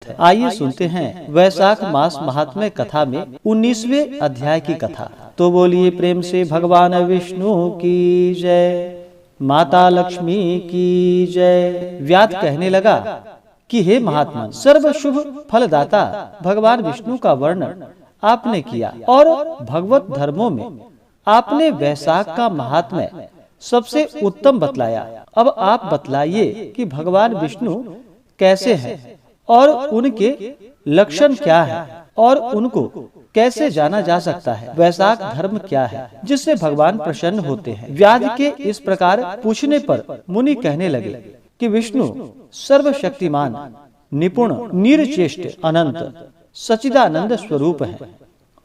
है। आइए सुनते हैं वैशाख मास महात्म्य कथा में 19वें अध्याय की कथा। तो बोलिए प्रेम से भगवान विष्णु की जय, माता लक्ष्मी की जय। व्याध कहने लगा कि हे महात्मा, सर्व शुभ फलदाता भगवान विष्णु का वर्णन आपने किया और भगवत धर्मों में आपने वैशाख का महात्म्य सबसे उत्तम बतलाया। अब आप बतलाइए कि भगवान विष्णु कैसे हैं और उनके लक्षण क्या है और उनको कैसे जाना जा सकता है। वैशाख धर्म क्या है जिससे भगवान प्रसन्न होते हैं। व्याध के इस प्रकार पूछने पर मुनि कहने लगे कि विष्णु सर्वशक्तिमान, निपुण, निर्चेष्ट, अनंत, सच्चिदानंद स्वरूप है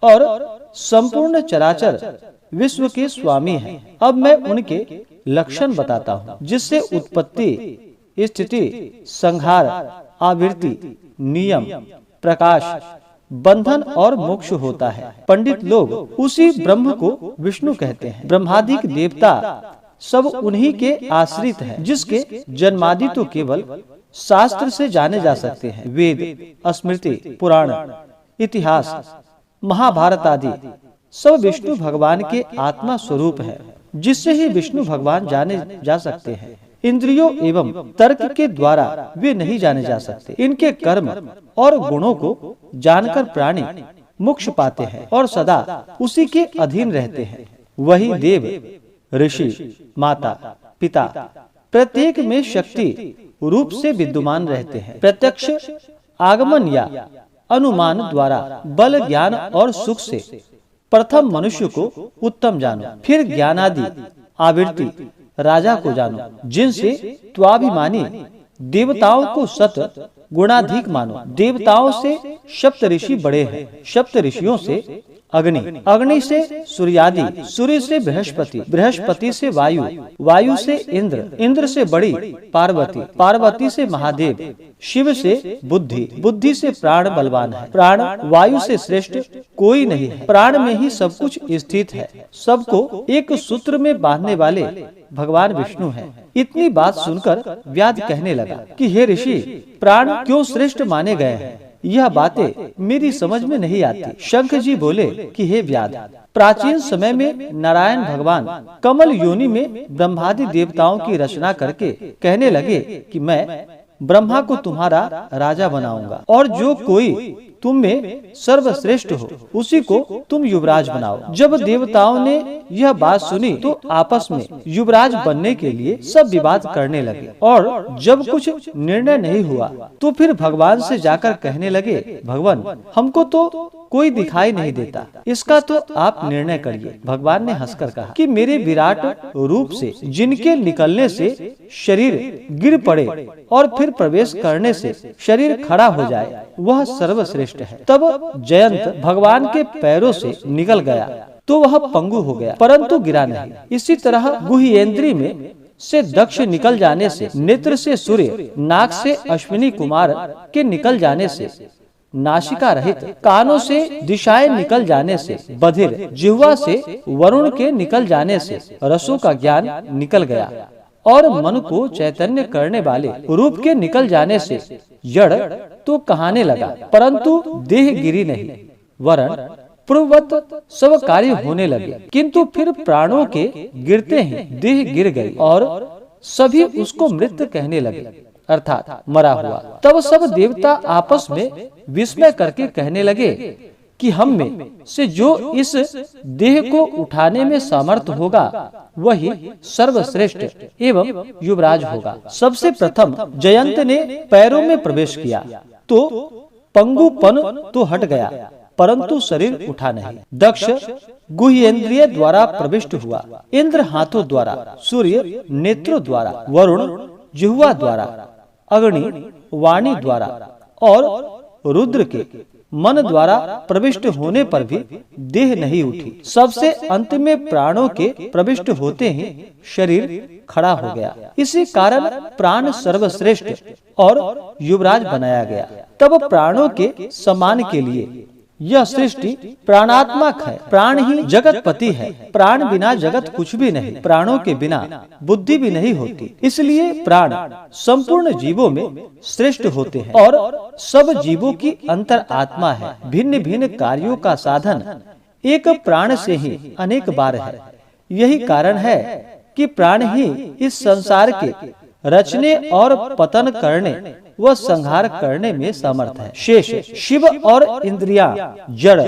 और संपूर्ण चराचर विश्व के स्वामी हैं। अब मैं उनके लक्षण बताता हूँ जिससे उत्पत्ति, स्थिति, संहार, आवृत्ति, नियम, प्रकाश, बंधन और मोक्ष होता है। पंडित लोग उसी ब्रह्म को विष्णु कहते हैं। ब्रह्मादिक देवता सब उन्हीं के आश्रित हैं, जिसके जन्मादि तो केवल शास्त्र से जाने जा सकते हैं। वेद, स्मृति, पुराण, इतिहास, महाभारत आदि सब विष्णु भगवान के आत्मा स्वरूप है, जिससे ही विष्णु भगवान जाने जा सकते हैं। इंद्रियों एवं तर्क के द्वारा वे नहीं जाने जा सकते। इनके कर्म और गुणों को जानकर प्राणी मोक्ष पाते हैं और सदा उसी के अधीन रहते हैं। वही देव, ऋषि, माता, पिता प्रत्येक में शक्ति रूप से विद्यमान रहते हैं। प्रत्यक्ष आगमन या अनुमान द्वारा बल, ज्ञान और सुख से प्रथम मनुष्य को उत्तम जानो, फिर ज्ञानादि आवृत्ति राजा को जानो, जिनसे त्वाभिमानी देवताओं को सत गुणाधिक मानो। देवताओं से सप्त ऋषि बड़े हैं, सप्त ऋषियों से अग्नि, अग्नि से सूर्यादि, सूर्य से बृहस्पति, बृहस्पति से वायु, वायु से इंद्र, इंद्र से बड़ी पार्वती, पार्वती से महादेव, शिव से बुद्धि, बुद्धि से प्राण बलवान है। प्राण वायु से श्रेष्ठ कोई नहीं है। प्राण में ही सब कुछ स्थित है। सबको एक सूत्र में बांधने वाले भगवान विष्णु हैं। इतनी बात सुनकर व्याध कहने लगा कि हे ऋषि, प्राण क्यों श्रेष्ठ माने गए हैं, यह बातें मेरी समझ में नहीं आती। शंख जी बोले कि हे व्याध, प्राचीन समय में नारायण भगवान कमल योनि में ब्रह्मादि देवताओं की रचना करके कहने लगे कि मैं ब्रह्मा को तुम्हारा राजा बनाऊंगा और जो कोई तुम में सर्वश्रेष्ठ हो उसी को तुम युवराज बनाओ। जब देवताओं ने यह बात सुनी तो आपस में युवराज बनने के लिए सब विवाद करने लगे और जब कुछ निर्णय नहीं हुआ तो फिर भगवान से जाकर कहने लगे, भगवान हमको तो कोई दिखाई नहीं देता, इसका तो आप निर्णय करिए। भगवान ने हंसकर कहा कि मेरे विराट रूप से जिनके निकलने से शरीर गिर पड़े और फिर प्रवेश करने से शरीर खड़ा हो जाए वह सर्वश्रेष्ठ है। तब जयंत भगवान के पैरों से निकल गया तो वह पंगु हो गया, परंतु गिरा नहीं। इसी तरह गुह्येंद्री में से दक्ष निकल जाने से, नेत्र से सूर्य, नाक से अश्विनी कुमार के निकल जाने से, नासिका रहित कानों से दिशाएं निकल जाने से, बधिर जिह्वा से वरुण के निकल जाने से रसों का ज्ञान निकल गया और मन को चैतन्य करने वाले रूप के निकल जाने से जड़ तो कहाने लगा, परंतु देह गिरी नहीं। वरण पूर्ववत सब कार्य होने लगे, किंतु फिर प्राणों के गिरते ही देह गिर गई और सभी उसको मृत कहने लगे, अर्थात मरा हुआ। तब सब देवता आपस में विस्मय करके कहने लगे कि हम में से जो इस देह को उठाने में समर्थ होगा वही सर्वश्रेष्ठ एवं युवराज होगा। सबसे प्रथम जयंत ने पैरों में प्रवेश किया तो पंगुपन तो हट गया, परंतु शरीर उठा नहीं। दक्ष गुह्येंद्रिय द्वारा प्रविष्ट हुआ, इंद्र हाथों द्वारा, सूर्य नेत्रों द्वारा, वरुण जिह्वा द्वारा, अग्नि वाणी द्वारा और रुद्र के मन द्वारा प्रविष्ट होने पर भी देह नहीं उठी। सबसे अंत में प्राणों के प्रविष्ट होते ही शरीर खड़ा हो गया। इसी कारण प्राण सर्वश्रेष्ठ और युवराज बनाया गया। तब प्राणों के सम्मान के लिए यह सृष्टि प्राणात्मक है, प्राण ही जगतपति है। प्राण बिना जगत कुछ भी नहीं, प्राणों के बिना बुद्धि भी नहीं होती। इसलिए प्राण संपूर्ण जीवों में श्रेष्ठ होते हैं और सब जीवों की अंतर आत्मा है। भिन्न भिन्न कार्यों का साधन एक प्राण से ही अनेक बार है। यही कारण है कि प्राण ही इस संसार के रचने और पतन करने व संहार करने में समर्थ है। शेष शिव और इंद्रियां, जड़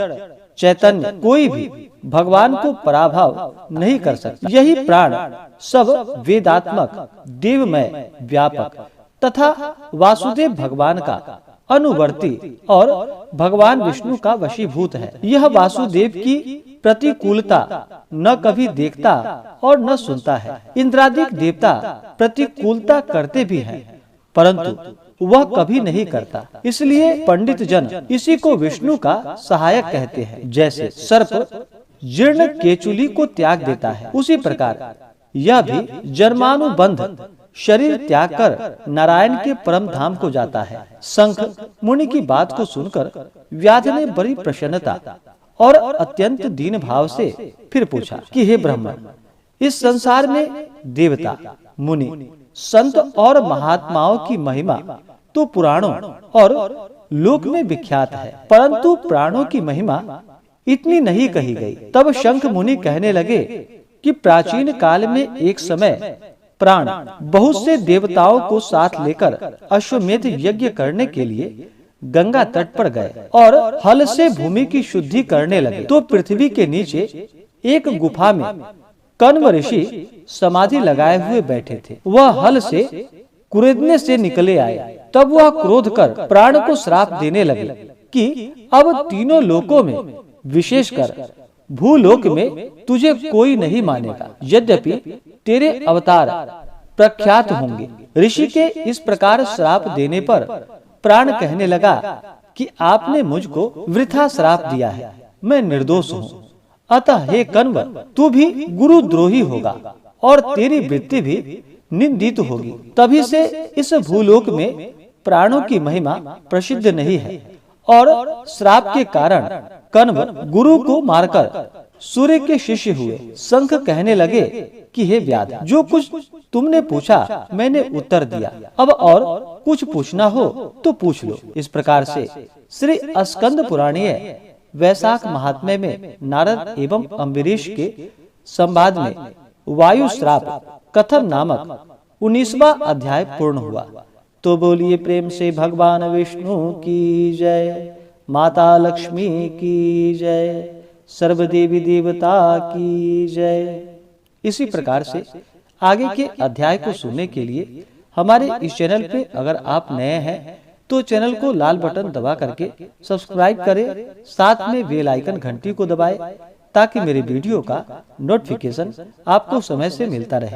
चैतन्य कोई भी भगवान को पराभव नहीं कर सकता। यही प्राण सब वेदात्मक, देवमय, व्यापक तथा वासुदेव भगवान का अनुवर्ती और भगवान विष्णु का वशीभूत है। यह वासुदेव की प्रतिकूलता न कभी देखता और न सुनता है। इंद्रादिक देवता प्रतिकूलता करते भी हैं, परंतु वह कभी नहीं करता। इसलिए पंडित जन इसी को विष्णु का सहायक कहते हैं। जैसे सर्प जीर्ण केचुली को त्याग देता है, उसी प्रकार यह भी जन्मानुबंध शरीर त्याग कर नारायण के परम धाम को जाता है। शंख मुनि की बात को सुनकर व्याध ने बड़ी प्रसन्नता और अत्यंत दीन भाव से फिर पूछा कि हे ब्रह्मण, इस संसार में देवता, मुनि, संत और महात्माओं की महिमा तो पुराणों और लोक में विख्यात है, परंतु प्राणों की महिमा इतनी नहीं कही गई। तब शंख मुनि कहने लगे कि प्राचीन काल में एक समय प्राण बहुत से देवताओं को साथ लेकर अश्वमेध यज्ञ करने के लिए गंगा तट पर गए और हल से भूमि की शुद्धि करने लगे। तो पृथ्वी के नीचे एक गुफा में कण्व ऋषि समाधि लगाए हुए बैठे थे। वह हल से कुरेदने से निकले आए। तब वह क्रोध कर प्राण को श्राप देने लगे कि अब तीनों लोकों में, विशेषकर भूलोक में तुझे कोई नहीं मानेगा, यद्यपि तेरे अवतार प्रख्यात होंगे। ऋषि के इस प्रकार श्राप देने पर प्राण कहने लगा कि आपने मुझको वृथा श्राप दिया है, मैं निर्दोष हूँ। अतः हे कण्व, तू भी गुरुद्रोही होगा और तेरी वृत्ति भी निंदित होगी। तभी से इस भूलोक में प्राणों की महिमा प्रसिद्ध नहीं है और श्राप के कारण कण्व गुरु को मारकर सूर्य के शिष्य हुए। शंख कहने लगे कि हे व्याध, जो कुछ तुमने पूछा मैंने उत्तर दिया, अब और कुछ पूछना हो तो पूछ लो। इस प्रकार से श्री स्कंद पुराणीय वैशाख महात्म्य में नारद एवं अम्बरीश के संवाद में वायु श्राप कथन नामक 19वां अध्याय पूर्ण हुआ। तो बोलिए प्रेम से भगवान विष्णु की जय, माता लक्ष्मी की जय, सर्वदेवी देवता की जय। इसी प्रकार से आगे के अध्याय को सुनने के लिए हमारे इस चैनल पे अगर आप नए हैं तो चैनल को लाल बटन दबा करके सब्सक्राइब करें, साथ में बेल आइकन घंटी को दबाएं ताकि मेरे वीडियो का नोटिफिकेशन आपको समय से मिलता रहे।